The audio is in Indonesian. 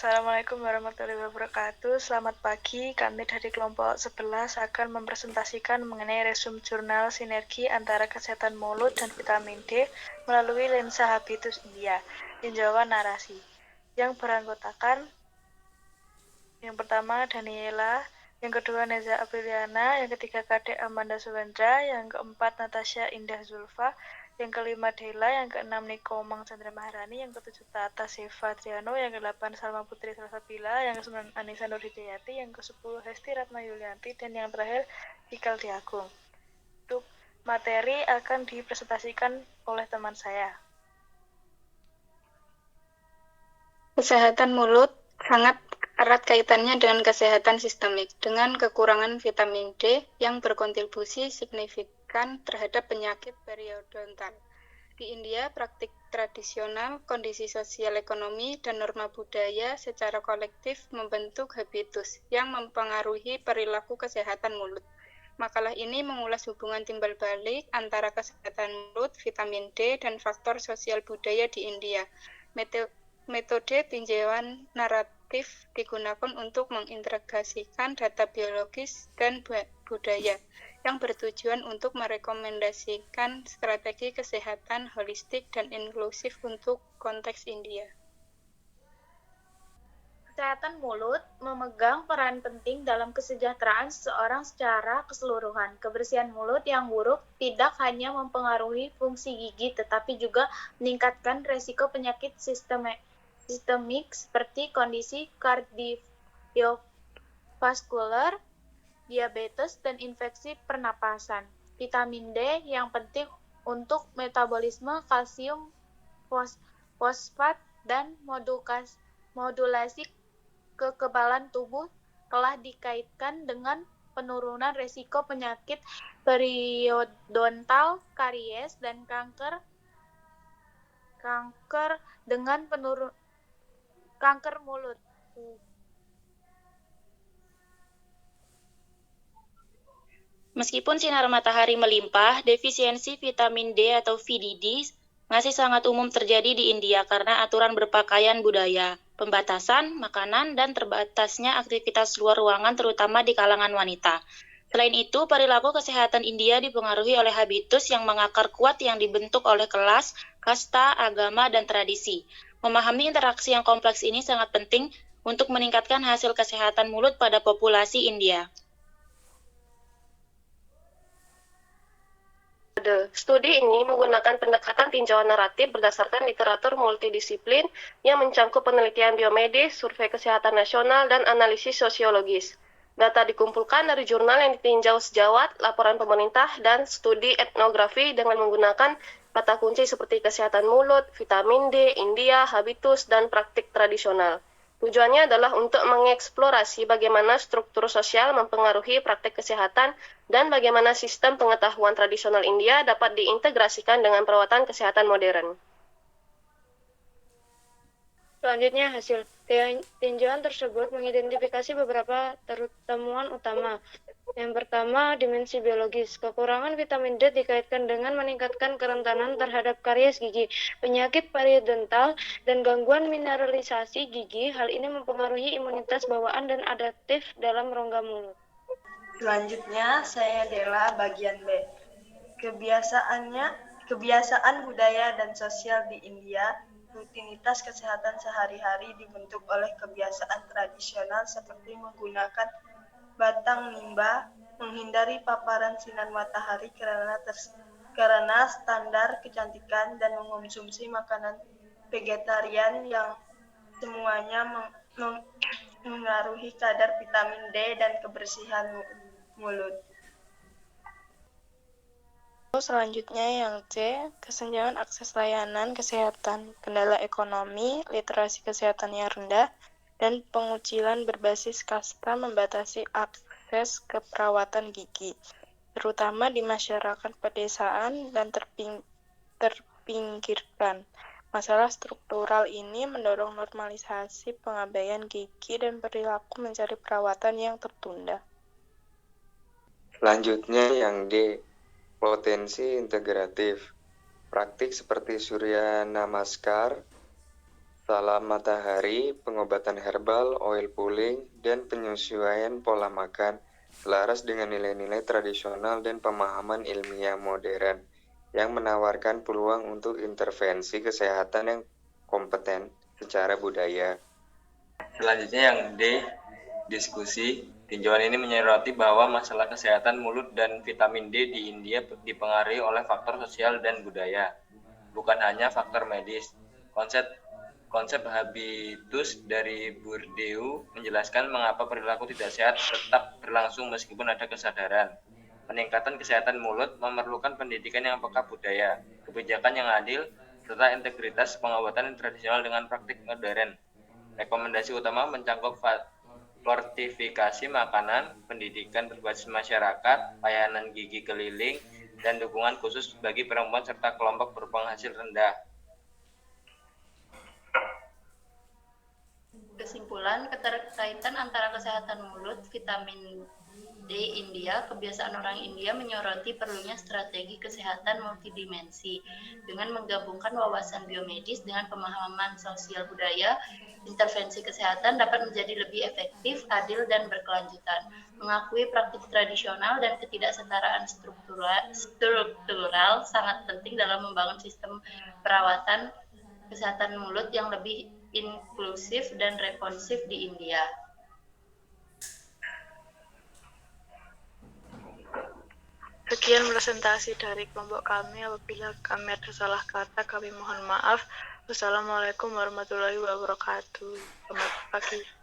Assalamualaikum warahmatullahi wabarakatuh. Selamat pagi, kami dari kelompok 11 akan mempresentasikan mengenai resume jurnal sinergi antara kesehatan mulut dan vitamin D melalui lensa habitus India, tinjauan narasi, yang beranggotakan yang pertama Daniela, yang kedua Neza Apriliana, yang ketiga Kadek Amanda Suwendra, yang keempat Natasha Indah Zulfa, yang kelima Dela, yang keenam Niko Mang Chandra Maharani, yang ketujuh Tata Seva Triano, yang kedelapan Salma Putri Salsabila, yang kesembilan Anissa Nur Hidayati, yang kesepuluh Hesti Ratna Yulianti, dan yang terakhir Ikal Diagung. Untuk materi akan dipresentasikan oleh teman saya. Kesehatan mulut sangat erat kaitannya dengan kesehatan sistemik, dengan kekurangan vitamin D yang berkontribusi signifikan terhadap penyakit periodontal. Di India, praktik tradisional, kondisi sosial ekonomi, dan norma budaya secara kolektif membentuk habitus yang mempengaruhi perilaku kesehatan mulut. Makalah ini mengulas hubungan timbal balik antara kesehatan mulut, vitamin D, dan faktor sosial budaya di India. Metode tinjauan naratif digunakan untuk mengintegrasikan data biologis dan budaya yang bertujuan untuk merekomendasikan strategi kesehatan holistik dan inklusif untuk konteks India. Kesehatan mulut memegang peran penting dalam kesejahteraan seseorang secara keseluruhan. Kebersihan mulut yang buruk tidak hanya mempengaruhi fungsi gigi, tetapi juga meningkatkan risiko penyakit sistemik seperti kondisi kardiovaskular, diabetes, dan infeksi pernapasan. Vitamin D yang penting untuk metabolisme kalsium fosfat dan modulasi kekebalan tubuh telah dikaitkan dengan penurunan risiko penyakit periodontal, karies, dan kanker dengan kanker mulut. Meskipun sinar matahari melimpah, defisiensi vitamin D atau VDD masih sangat umum terjadi di India karena aturan berpakaian budaya, pembatasan makanan, dan terbatasnya aktivitas luar ruangan terutama di kalangan wanita. Selain itu, perilaku kesehatan India dipengaruhi oleh habitus yang mengakar kuat yang dibentuk oleh kelas, kasta, agama, dan tradisi. Memahami interaksi yang kompleks ini sangat penting untuk meningkatkan hasil kesehatan mulut pada populasi India. Studi ini menggunakan pendekatan tinjauan naratif berdasarkan literatur multidisiplin yang mencakup penelitian biomedis, survei kesehatan nasional, dan analisis sosiologis. Data dikumpulkan dari jurnal yang ditinjau sejawat, laporan pemerintah, dan studi etnografi dengan menggunakan kata kunci seperti kesehatan mulut, vitamin D, India, habitus, dan praktik tradisional. Tujuannya adalah untuk mengeksplorasi bagaimana struktur sosial mempengaruhi praktik kesehatan dan bagaimana sistem pengetahuan tradisional India dapat diintegrasikan dengan perawatan kesehatan modern. Selanjutnya, hasil tinjauan tersebut mengidentifikasi beberapa temuan utama. Yang pertama, dimensi biologis. Kekurangan vitamin D dikaitkan dengan meningkatkan kerentanan terhadap karies gigi, penyakit periodontal, dan gangguan mineralisasi gigi. Hal ini mempengaruhi imunitas bawaan dan adaptif dalam rongga mulut. Selanjutnya, saya Dela bagian B. Kebiasaan budaya dan sosial di India, rutinitas kesehatan sehari-hari dibentuk oleh kebiasaan tradisional seperti menggunakan batang nimba, menghindari paparan sinar matahari karena standar kecantikan, dan mengonsumsi makanan vegetarian yang semuanya mengaruhi kadar vitamin D dan kebersihan mulut. Selanjutnya yang C, kesenjangan akses layanan kesehatan, kendala ekonomi, literasi kesehatan yang rendah, dan pengucilan berbasis kasta membatasi akses ke perawatan gigi, terutama di masyarakat pedesaan dan terpinggirkan. Masalah struktural ini mendorong normalisasi pengabaian gigi dan perilaku mencari perawatan yang tertunda. Selanjutnya yang D, potensi integratif. Praktik seperti Surya Namaskar, salam matahari, pengobatan herbal, oil pulling, dan penyesuaian pola makan selaras dengan nilai-nilai tradisional dan pemahaman ilmiah modern yang menawarkan peluang untuk intervensi kesehatan yang kompeten secara budaya. Selanjutnya yang D, diskusi. Tinjauan ini menyoroti bahwa masalah kesehatan mulut dan vitamin D di India dipengaruhi oleh faktor sosial dan budaya, bukan hanya faktor medis. Konsep habitus dari Bourdieu menjelaskan mengapa perilaku tidak sehat tetap berlangsung meskipun ada kesadaran. Peningkatan kesehatan mulut memerlukan pendidikan yang peka budaya, kebijakan yang adil, serta integritas pengobatan tradisional dengan praktik modern. Rekomendasi utama mencakup fortifikasi makanan, pendidikan berbasis masyarakat, layanan gigi keliling, dan dukungan khusus bagi perempuan serta kelompok berpenghasilan rendah. Kesimpulan, keterkaitan antara kesehatan mulut, vitamin D India, kebiasaan orang India menyoroti perlunya strategi kesehatan multidimensi dengan menggabungkan wawasan biomedis dengan pemahaman sosial budaya. Intervensi kesehatan dapat menjadi lebih efektif, adil, dan berkelanjutan. Mengakui praktik tradisional dan ketidaksetaraan struktural sangat penting dalam membangun sistem perawatan kesehatan mulut yang lebih inklusif dan responsif di India. Sekian presentasi dari kelompok kami. Apabila kami ada salah kata, kami mohon maaf. Wassalamualaikum warahmatullahi wabarakatuh. Selamat pagi.